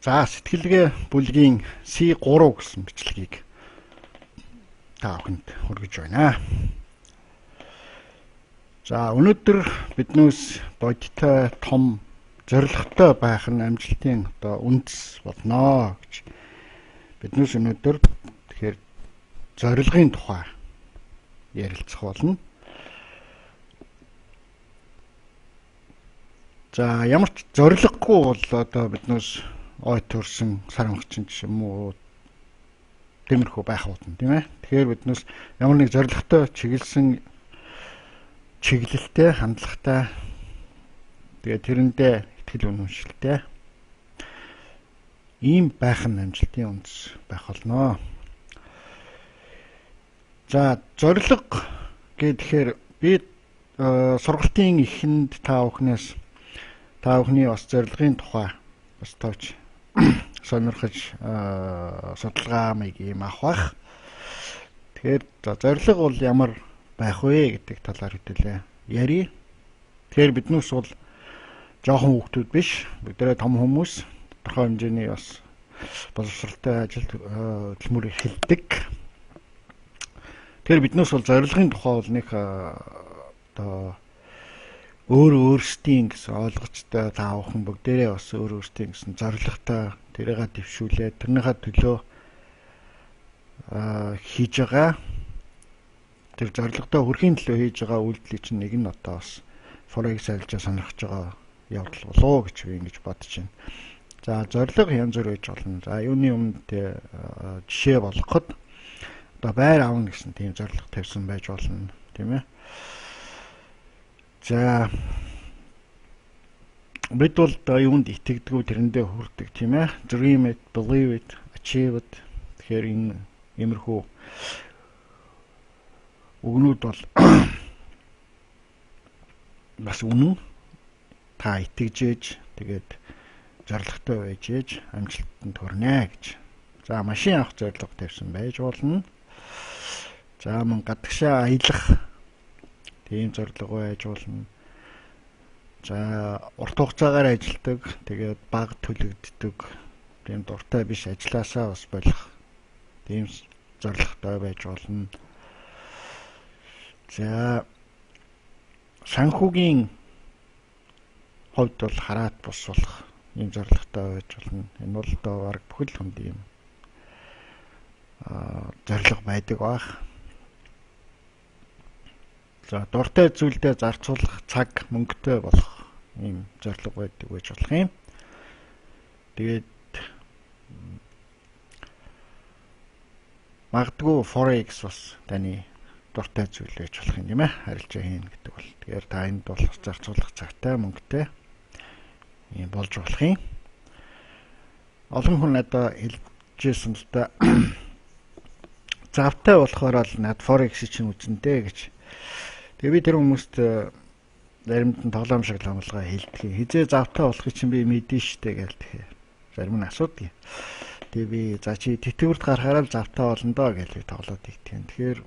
За сэтгэлгээ бүлгийн C3 гэсэн бичлэгийг та бүхэнд хүргэж байна. За өнөөдөр биднээс бодиттой том зорилготой байх нь амжилтын үндэс болно гэж биднээс өнөөдөр тэгэхээр зорилгын тухай ярилцах болно. За ямар ч зорилгогүй бол биднээс ой төрсөн сарамгчин ч юм уу тиймэрхүү байх болно тийм ээ. Тэгэхээр биднээс ямар нэг зорилготой чиглэсэн чиглэлтэй хандлагатай тэгээд тэрэндээ итгэл үнэмшилтэй ийм байх нь амжилтын үндэс байх болно. За зорилго гэхээр би сургалтын эхэнд та бүхний бас зорилгын тухай бас товч сонирхож судалгаа маяг юм авах. Тэгэхээр зорилго бол ямар байх вэ гэдэг талаар хэдүүлээ ярий. Тэгэхээр биднээс бол жоохон хүүхдүүд биш, бүгдээрээ том хүмүүс тодорхой хэмжээний бас боловсролтой ажил хөдөлмөр эхэлдэг. Тэгэхээр биднээс бол зорилгын тухай бол нэг өөрсдийн гэсэн ойлгочтой та бүхэн бүгдээрээ бас өөрсдийн гэсэн зорилготой тэрийгэ дэвшүүлээд тэрнийхээ төлөө хийж байгаа тэр зорилготой хүрэхийн төлөө хийж байгаа үйлдэл чинь нэг нь бас форекс арилжаа сонирхож байгаа явдал болоо гэж би ингэж бодож байна. За зорилго янз бүр байж болно. За юуны өмнө жишээ болгоход байр авна гэсэн тийм зорилго тавьсан байж болно, тийм ээ. За бид бол юунд итгэдэггүй тэрэндээ хүрдэг тийм ээ. Dream it, believe it, achieve it. Тэгэхээр энэ иймэрхүү үгнүүд бол бас үнэн. Та итгэж ээж тэгээд зорилготой байж ээж амжилтанд хүрнэ гэж. За машин авах зорилго тавьсан байж болно. За мөн гадагшаа аялах тийм зорилго байж болно. За урт хугацаагаар ажилдаг, тэгээд бага төлөгддөг, тийм дуртай биш ажилласаа бас болох тийм зорилготой байж болно. За санхүүгийн хувьд бол хараат бус болох ийм зорилготой байж болно. Энэ бол баг бүхэл хүнд ийм зорилго байдаг бах. За дуртай зүйлдээ зарцуулах цаг мөнгөтэй болох ийм зорилго байдаг байж болох юм. Тэгээд магадгүй forex бас таны дуртай зүйл байж болох юм тийм ээ. Харилцаа хийн гэдэг бол. Тэгэхээр та энд бол зарцуулах цагтай мөнгөтэй ийм болж болох юм. Олон хүн надад хэлжсэн л да. Завтай болохоор л над forex чинь үзэндээ гэж. Тэгээ би тэр хүмүүст заримд нь тоглоом шиг амлгаа хэлдэг. Хизээ завтай болохыг чинь би мэдэн штэ гээл тэгэхээр зарим нь асуудаг. Тэгээ би за чи тэтгэврт гарахаараа завтай болно доо гэж тоглоод игтгэн. Тэгэхээр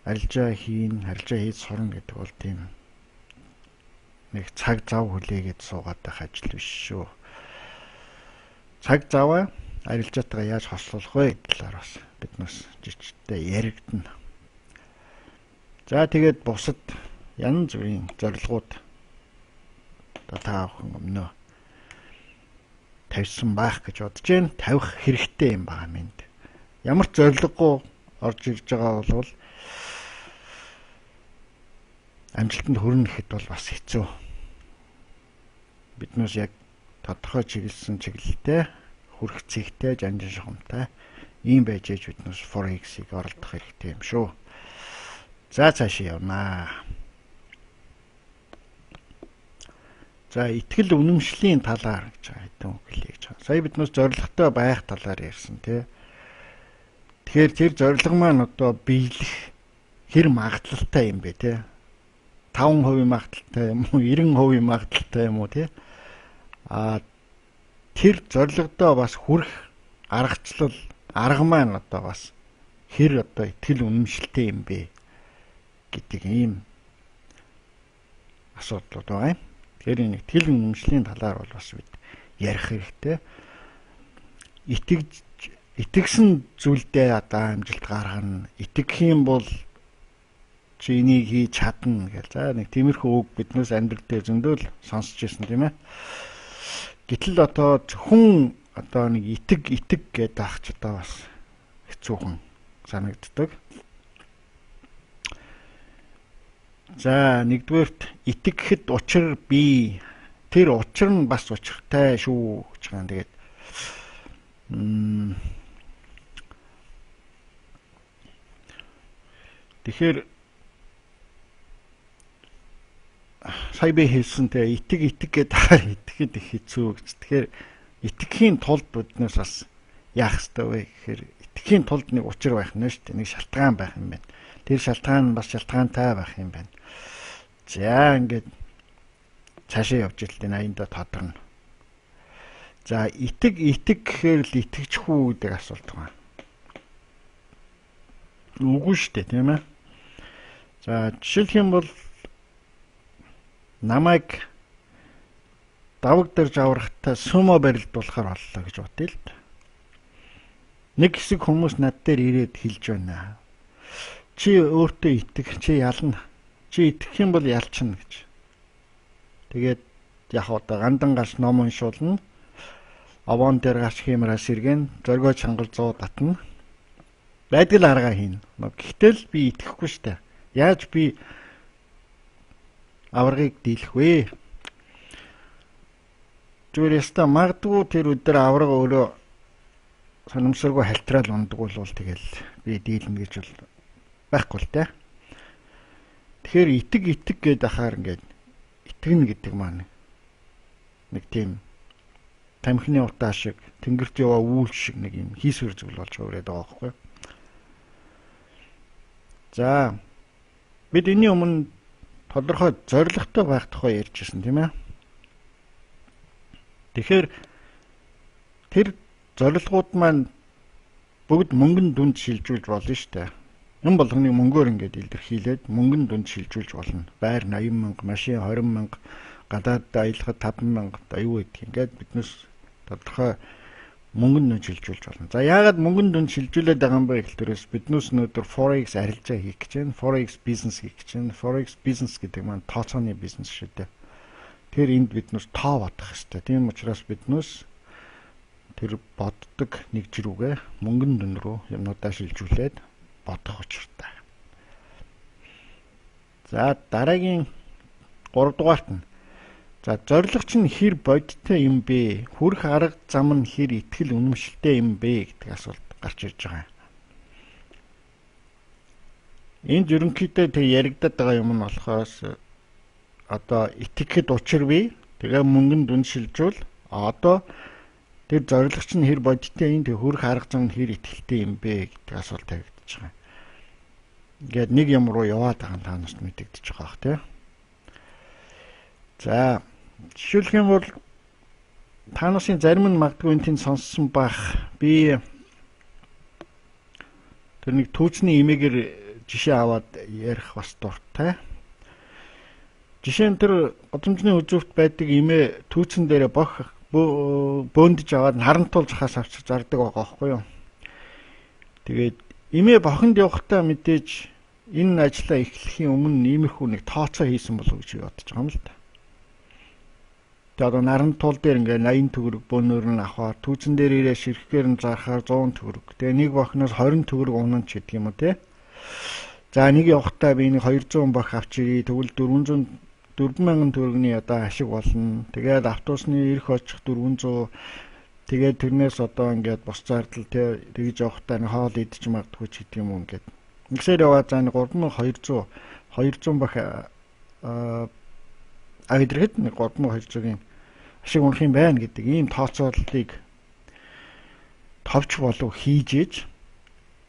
арилжаа хийж сурна гэдэг бол тийм нэг цаг зав хүлээгээд суугаад байх ажил биш шүү. Цаг заваа арилжаатайгаа яаж хослуулах вэ гэдэг талаар бас биднээс жижигтэй яригдана. За тэгээд бусад янз бүрийн зорилгууд та бүхэн өмнөө тавьсан байх гэж бодож байна. Тавих хэрэгтэй юм байна минь. Ямар ч зорилгогүй орж ирж байгаа бол амжилтанд хүрнэ гэхэд бол бас хэцүү. Биднээс яг тодорхой чиглэсэн чиглэлтэй хүрэх цэгтэй жанжин шугамтай ийм байж ээж биднээс forex-ийг оролдох хэрэгтэй юм шүү. За цаашаа явнаа. За итгэл үнэмшлийн талаар гэж хэдэн үг хэлье гэж байна. Сая биднээс зорилготой байх талаар ярьсан тий. Тэгэхээр тэр зорилго маань биелэх хэр магадлалтай юм бэ тий. 5% магадлалтай юм уу 90% магадлалтай юм уу тий. Тэр зорилгодоо бас хүрэх арга маань бас хэр итгэл үнэмшилтэй юм бэ гэдэг ийм асуудлууд байна. Тэгэхээр энэ итгэл үнэмшлийн талаар бол бас бид ярих хэрэгтэй. Итгэсэн зүйлдээ одоо амжилт гаргана. Итгэх юм бол чи энийг хийж чадна гэж. За нэг тиймэрхүү үг биднээс амьдрал дээр зөндөл сонсч ирсэн тийм ээ. Гэтэл одоо хүн одоо нэг итэг гэдэг ах ч одоо бас хэцүүхэн санагддаг. За нэгдүгээрт итгэхэд учир бий. Тэр учир нь бас учиртай шүү гэж байгаа. Тэгээд тэгэхээр сая би хэлсэнтэй итэг гэдэг итгэхэд их хэцүү гэж. Тэгэхээр итгэхийн тулд биднээс бас яах ёстой вэ гэхээр итгэхийн тулд нэг учир байх нь шүү дээ. Нэг шалтгаан байх юм байна. Тэр шалтгаан нь бас шалтгаантай байх юм байна. За ингээд цаашаа явж ирэл энэ аяндаа тодорно. За итэг гэхээр л итгэж хүү гэдэг асуулт байна. Үгүй шүү дээ тийм ээ. За жишээлх юм бол намайг даваг дэрж аврахтаа сумо барилдуулахар боллоо гэж бодъё л. Нэг хэсэг хүмүүс над дээр ирээд хэлж байна. Чи өөртөө итэг, чи ялна. Чи итгэх юм бол ялчна гэж. Тэгээд яг одоо гандан гарч ном уншуулна. Овон дээр гарч хэмраа сэргэн, зоргоо чангал 100 татна. Байдгал аргаа хийн. Гэхдээ л би итгэхгүй штэ. Яаж би аврагыг дийлэх вэ? Зүгээр яста магадгүй тэр өдөр авраг өөрөө санамсаргүй халтраал ундаг бол тэгэл би дийлнэ гэж бол байхгүй л те. Тэгэхээр итэг гэдэг ахаар ингээд итгэнэ гэдэг маань нэг тийм тамхины утаа шиг тэнгэрт яваа үүл шиг нэг юм хийсвэр зүйл болж өрөөд байгаа байхгүй. За бид энэний өмнө тодорхой зорилготой байх тухай ярьжсэн тийм ээ. Тэгэхээр тэр зорилгууд маань бүгд мөнгөнд дүнд шилжүүлж болно шүү дээ. Юм болгоныг мөнгөөр ингээд илэрхийлээд мөнгөнд дүнд шилжүүлж болно. Байр 80,000, машин 20,000, гадаад аялахад 5,000 аюу гэдэг. Ингээд биднээс тодорхой мөнгөнд дүнд шилжүүлж болно. За яагаад мөнгөнд дүнд шилжүүлээд байгаа юм бэ гэхлээрээс биднээс өнөөдөр Forex арилжаа хийх гэж байна. Forex бизнес хийх гэж байна. Forex бизнес гэдэг маань тооцооны бизнес шүү дээ. Тэр энд биднээс тоо бодох хэрэгтэй. Тийм учраас биднээс тэр боддог нэгж рүүгээ мөнгөн дүн рүү юмнуудаа шилжүүлээд бодох учиртай. За дараагийн 3 дугаарт нь. За зорилго чинь хэр бодиттой юм бэ? Хүрэх арга зам нь хэр итгэл үнэмшилтэй юм бэ гэдэг асуулт гарч ирж байгаа. Энд ерөнхийдөө тэг яригдаад байгаа юм нь болохоос одоо итгэхэд учир бий. Тэгээ мөнгөнд дүн шилжүүл. Одоо тэр зорилго чинь хэр бодиттой юм, тэг хүрэх арга зам нь хэр итгэлтэй юм бэ гэдэг асуулт тавигдаж байгаа. Ингээд нэг юм руу яваад байгаа нь та нарт мэдэгдэж байгаа бах тий. За жишээлх юм бол та нарын зарим нь магадгүй энэ сонссон байх. Би тэр нэг түүчний имээгээр жишээ аваад ярих бас дуртай. Жишээ нь тэр годамжны үзүүрт байдаг имээ түүцэн дээрээ бөөндж аваад харантуулж хаас авчиж зардаг байгаа байхгүй юу. Тэгээд имээ бохонд явахдаа мэдээж энэ ажлаа эхлэхийн өмнө иймэрхүү нэг тооцоо хийсэн болов гэж бодож байгаа юм л да. Тэгээд одоо наран туул дээр ингээ 80 төгрөг бөөнөр нь авахаар түүцэн дээр ирээ ширхгээр нь зарахаар 100 төгрөг. Тэгээ нэг бохноос 20 төгрөг унан ч гэдэг юм уу те. За нэг явахдаа би нэг 200 бох авчирий. Тэгвэл 400,000 төгрөгийн одоо ашиг болно. Тэгээд автобусны ирэх очих 400. Тэгээд тэрнээс одоо ингээд бос зардал тэгж явахдаа нэг хоол идэж магадгүй ч гэдэг юм уу ингээд. Нэгсээр яваад за 3,200 бах авидрхэд 3,200-ийн ашиг унах юм байна гэдэг ийм тооцооллыг товч болов хийжээж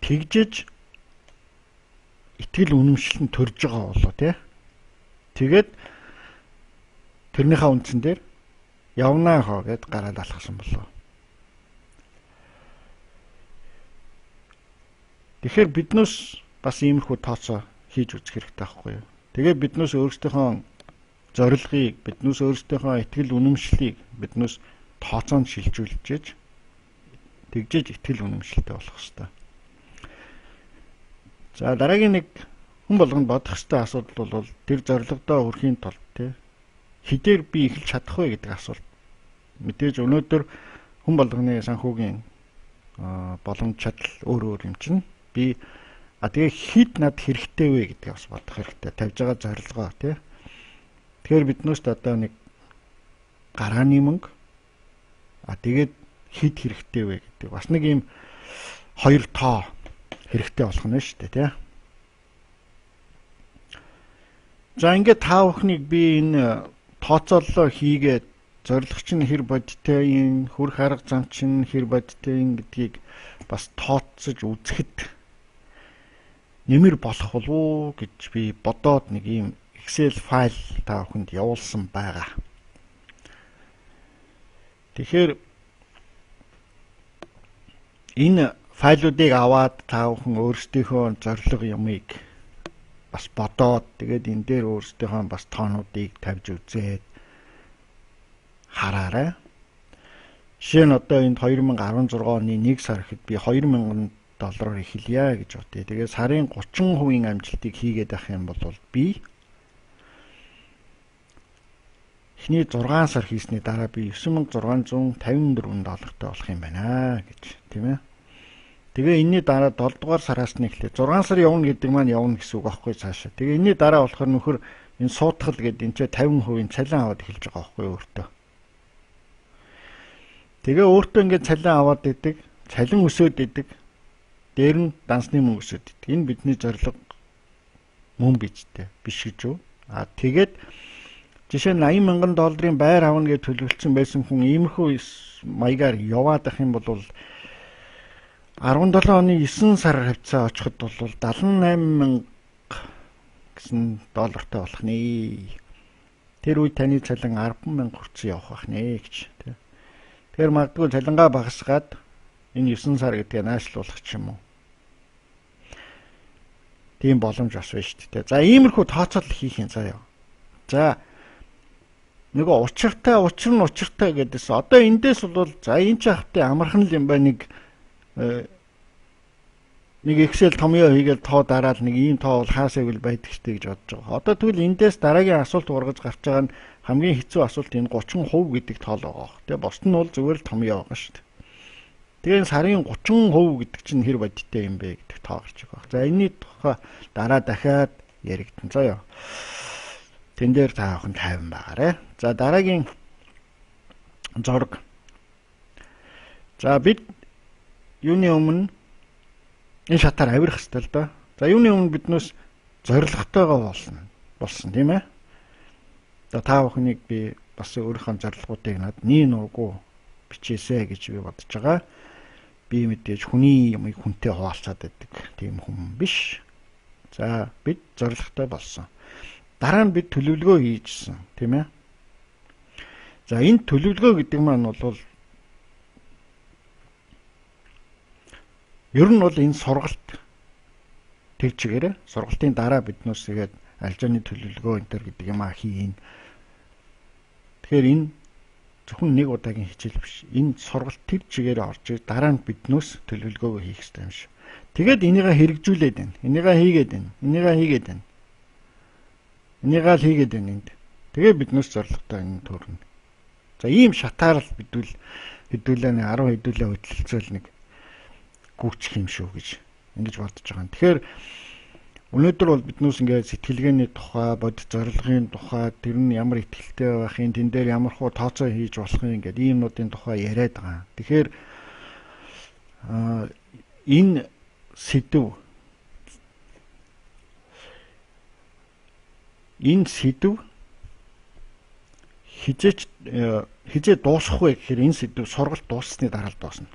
тэгжэж итгэл үнэмшил нь төрж байгаа болоо тий. Тэгээд тэрнийхээ үндсэн дээр явнаа хоо гэд гараад алхсан болоо. Тэгэхээр биднээс бас иймэрхүү тооцоо хийж үзэх хэрэгтэй байхгүй юу? Тэгээд биднээс өөрсдийнхөө зорилгыг, биднээс өөрсдийнхөө итгэл үнэмшлийг биднээс тооцоонд шилжүүлж тэгжээж итгэл үнэмшилтэй болох ёстой. За дараагийн нэг хүн болгонд бодох ёстой асуудал бол тэр зорилгодоо хүрэхийн тулд хэдээр би эхэлж чадах вэ гэдэг асуулт. Мэдээж өнөөдөр хүн болгоны санхүүгийн боломж чадал өөр юм чинь. Би тэгээ хэд над хэрэгтэй вэ гэдгийг бас бодох хэрэгтэй. Тавьж байгаа зорилгоо тий. Тэгэхээр биднээс одоо нэг гарааны мөнгө тэгээд хэд хэрэгтэй вэ гэдэг бас нэг юм хоёр тоо хэрэгтэй болох нь шүү дээ тий. За ингээд та бүхнийг би энэ тооцооллоо хийгээд зорилго чинь хэр бодиттой юм, хүрх арга зам чинь хэр бодиттой юм гэдгийг бас тооцож үзэхэд нэмэр болох болов уу гэж би бодоод нэг юм Excel файл та бүхэнд явуулсан байгаа. Тэгэхээр энэ файлуудыг аваад та бүхэн өөрсдийнхөө зорилго юмыг бас бодоод тэгээд энэ дээр өөрсдийнхөө бас тоонуудыг тавьж үзээд хараарай. Жишээ нь одоо энд 2016 оны 1 сар гэхэд би $2000 эхэлье гэж бодъё. Тэгээд сарын 30% амжилтыг хийгээд авах юм бол би эхний 6 сар хийсний дараа би $9654 болох юм байна гэж тийм ээ. Тэгээ энэний дараа 7 дугаар сараас нь эхлээ 6 сар явна гэдэг маань явна гэсэн үг аахгүй цаашаа. Тэгээ энэний дараа болохоор нөхөр энэ суутгал гэдэг энэ 50% цалин аваад эхэлж байгаа аахгүй өөртөө. Тэгээ өөртөө ингээд цалин аваад идэг, цалин өсөөд идэг. Дээр нь дансны мөнгө өсөөд идэг. Энэ бидний зорилго мөн бижтэй биш гэж юу? Тэгээд жишээ нь $80,000 байр авна гэж төлөвлөсөн байсан хүн иймэрхүү маягаар яваад ах юм бол 17 оны 9 сар хавцаа очиход бол $78,000 гэсэн доллартай болох нэ. Тэр үед таны цалин 10,000 хүрсэн явах бах нэ гэж. Тэгэхээр магадгүй цалингаа багасгаад энэ 9 сар гэдгээ наашлуулах ч юм уу. Тийм боломж бас байна шүү дээ. За иймэрхүү тооцоолол хийх юм заяа. За нөгөө учиртай гэдээс одоо эндээс бол за энэ ч ахтай амархан л юм байна нэг Excel томьёо хийгээл тоо дараад нэг ийм тоо бол хаасаа will байдаг штэ гэж бодож байгаа. Одоо тэгвэл эндээс дараагийн асуулт ургаж гарч байгаа нь хамгийн хэцүү асуулт энэ 30% гэдэг тоол байгаа. Тэгээ босд нь бол зүгээр л томьёо байгаа штэ. Тэгээ сарын 30% гэдэг чинь хэр бодиттой юм бэ гэдэг тоо гарч байгаа. За энэний тухай дараа дахиад яригдсан заяа. Тэн дээр та бүхэн тайван байгаарэ. За дараагийн зорг. За бид юуны өмнө энэ шатаар авирах хэрэгтэй л да. За юуны өмнө биднээс зорилготойгоо болсон тийм ээ. За та бүхнийг би бас өөрийнхөө зорилгоудыг над нийн нургу бичээсэй гэж би бодож байгаа. Би мэдээж хүний юмыг хүнтэй хуваалцаад байдаг тийм хүн биш. За бид зорилготой болсон. Дараа нь бид төлөвлөгөө хийжсэн тийм ээ. За энэ төлөвлөгөө гэдэг маань бол ер нь бол энэ сургалт тэр чигээрээ сургалтын дараа биднээс тэгээд алжааны төлөвлөгөө энэ төр гэдэг юм хийн. Тэгэхээр энэ зөвхөн нэг удаагийн хичээл биш. Энэ сургалт тэр чигээрээ орж ир дараа нь биднээс төлөвлөгөөгөө хийх хэрэгтэй юм шиг. Тэгээд энийгээ хэрэгжүүлээд байна. Энийгээ хийгээд байна. Энийгээ хийгээд байна. Энийгээ л хийгээд байна энд. Тэгээ биднээс зорилготой энэ төрнө. За ийм шатаар л хэдүүлээ 10 хэдүүлээ хөдөлцөөл нэг гүйчих юм шүү гэж ингэж бодож байгаа юм. Тэгэхээр өнөөдөр бол биднээс ингээд сэтгэлгээний тухай, бодит зорилгын тухай, тэр нь ямар ихтэй байхын, тэн дээр ямар хуу тооцоо хийж болохын ингээд иймнуудын тухай яриад байгаа. Тэгэхээр энэ сэдв хизээ дуусах вэ гэхээр энэ сэдв сургалт дууссаны дараа л дуусна.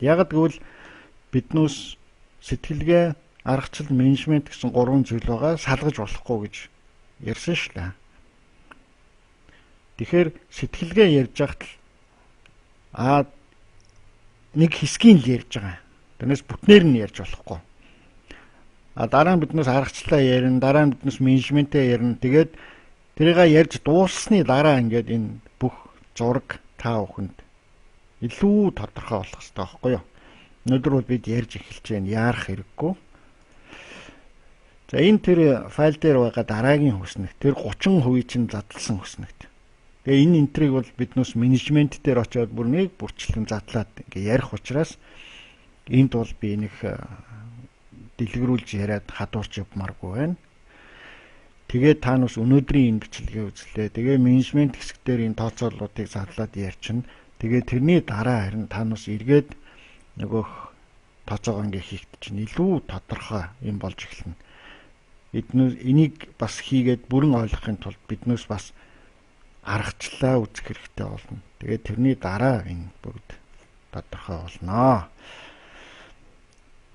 Яг гэвэл биднээс сэтгэлгээ, аргачлал, менежмент гэсэн 3 зүйл байгаа салгаж болохгүй гэж ярьсан шүү дээ. Тэгэхээр сэтгэлгээ ярьж байхад нэг хэсгийг л ярьж байгаа. Тэрнээс бүтнээр нь ярьж болохгүй. Дараа нь биднээс аргачлалаа ярина, дараа нь биднээс менежментээ ярина. Тэгээд тэрийг ярьж дууссаны дараа ингээд энэ бүх зураг та бүхэнд илүү тодорхой болох хэрэгтэй байхгүй юу? Өнөөдөр бол бид ярьж эхэлж байна. Яарах хэрэггүй. За энэ тэр файл дээр байгаа дараагийн хүснэгт тэр 30% чинь задлсан хүснэгт. Тэгээ энэ энтрийг бол биднээс менежмент дээр очиод бүр нэг бүрчлэн задлаад ингээ ярих учраас энд бол би нэг дэлгэрүүлж яриад хадуурч явмааргүй байна. Тэгээд та нас өнөөдрийн энэ бичлэгээ үзлээ. Тэгээ менежмент хэсэг дээр энэ тооцооллуудыг задлаад ярьчихна. Тэгээ тэрний дараа харин та нас эргээд нөгөөх тооцоогоо ингээ хийхэд чинь илүү тодорхой юм болж эхэлнэ. Энийг бас хийгээд бүрэн ойлгохын тулд биднээс бас аргачлалаа үзэх хэрэгтэй болно. Тэгээд тэрний дараа энэ бүгд тодорхой болно.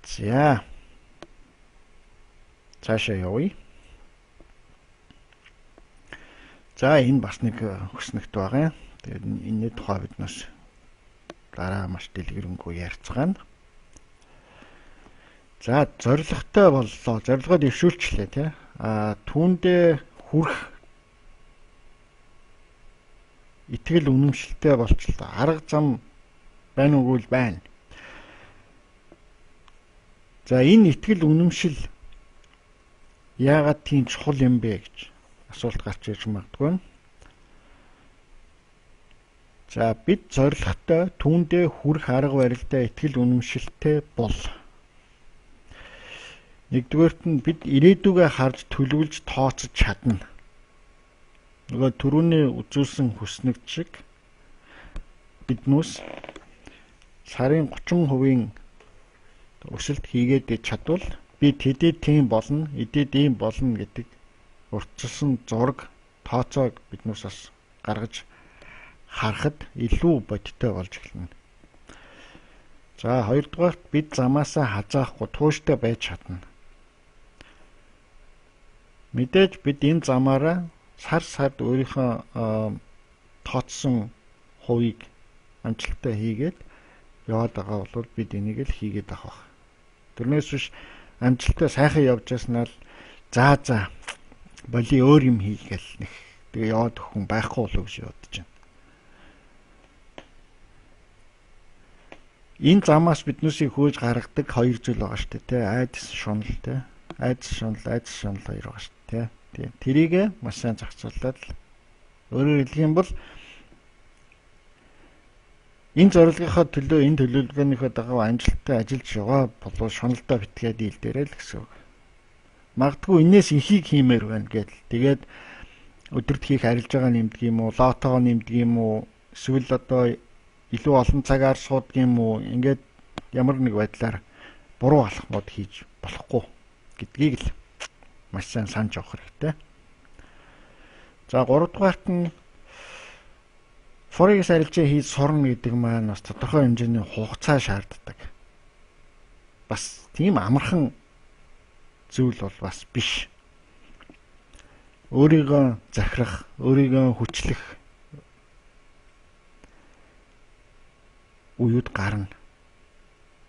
За. Цаашаа явъя. За энэ бас нэг хүснэгт байгаа. Тэгээд энэний тухай биднээс дараа маш дэлгэрэнгүй ярьцгаана. За зорилготой боллоо. Зорилгоо дэвшүүлчлээ тий. Түүндээ хүрэх итгэл үнэмшилтэй болчихлоо. Арга зам байна уугүй байна. За энэ итгэл үнэмшил яагаад тийм чухал юм бэ гэж асуулт гарч ирж магадгүй. За бид зорилготой түүндээ хүрэх арга барилдаа итгэл үнэмшилтэй бол нэгдүгээрт нь бид ирээдүгээ харж төлөвлөж тооцож чадна. Нөгөө түрүүний үзүүлсэн хүснэг шиг биднээс сарын 30% өсөлт хийгээд чадвал бид хэдий тийм болно, эдээд ийм болно гэдэг урьдчилсан зураг тооцоог биднээс бас гаргаж харахад илүү бодиттой болж эхэлнэ. За хоёрдугаарт бид замаасаа хазаахгүй тууштай байж чадна. Мэдээж бид энэ замаараа сард өөрийнхөө тооцсон хувийг амжилттай хийгээд яваад байгаа бол бид энийг л хийгээд авах. Тэрнээс биш амжилттай сайхан явж яснаа л за боли өөр юм хийгээл нэг тэгээ яваад өгөх хүн байхгүй болов гэж бодож байна. Энэ замаас биднээсийг хөөж гаргадаг хоёр зүйл байгаа шүү дээ. Айдас шунал те. Айдас шунал хоёр байгаа шүү дээ. Тийм. Тэрийг маш сайн зохицуулаад өөрөөр хэлэх юм бол энэ зорилгынхаа төлөө энэ төлөвлөгөөнийхөө дагуу амжилттай ажиллаж яваа болов шуналдаа битгээд ийл дээрээ л гэсэн үг. Магадгүй энээс ихийг хиймээр байна гэдэл. Тэгээд өдөрт хийх арилжаагаа нэмдэг юм уу, лотоо нэмдэг юм уу, эсвэл одоо илүү олон цагаар суудаг юм уу, ингээд ямар нэг байдлаар буруу алхмууд хийж болохгүй гэдгийг л маш сайн санаж авах хэрэгтэй. За 3 дугаарт нь Forex арилжаа хийж сурна гэдэг маань бас тодорхой хэмжээний хугацаа шаарддаг. Бас тийм амархан зүйл бол бас биш. Өөрийгөө захирах, өөрийгөө хүчлэх уюуд гарна.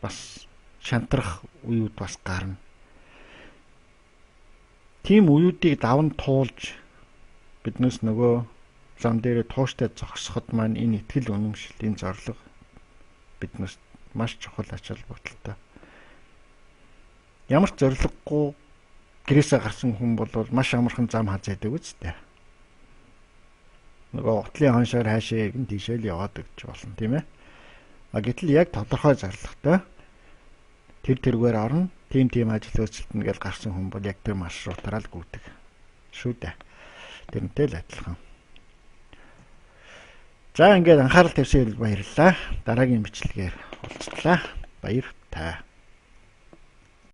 Бас шантрах уюуд бас гарна. Тийм уюудыг даван туулж биднээс нөгөө зам дээр тууштай зогсоход маань энэ итгэл үнэмшлийн зорилго биднээс маш чухал ач холбогдолтой. Ямар ч зорилгогүй гэрээсээ гарсан хүн бол маш амархан зам хазаадаг үстэй. Нөгөө утлын хоншоор хаашаа иргэн тийшээ л яваад гэж болно тийм ээ. Гэтэл яг тодорхой зорилготой тэргээр орно, тийм ажил үйлчлэлтэн гэж гарсан хүн бол яг тэр маршрутаараа л гүйдэг шүү дээ. Тэрнтэй л адилхан. За ингээд анхаарал тавьсан баярлалаа. Дараагийн бичлэгээр уулзлаа. Баяр таа.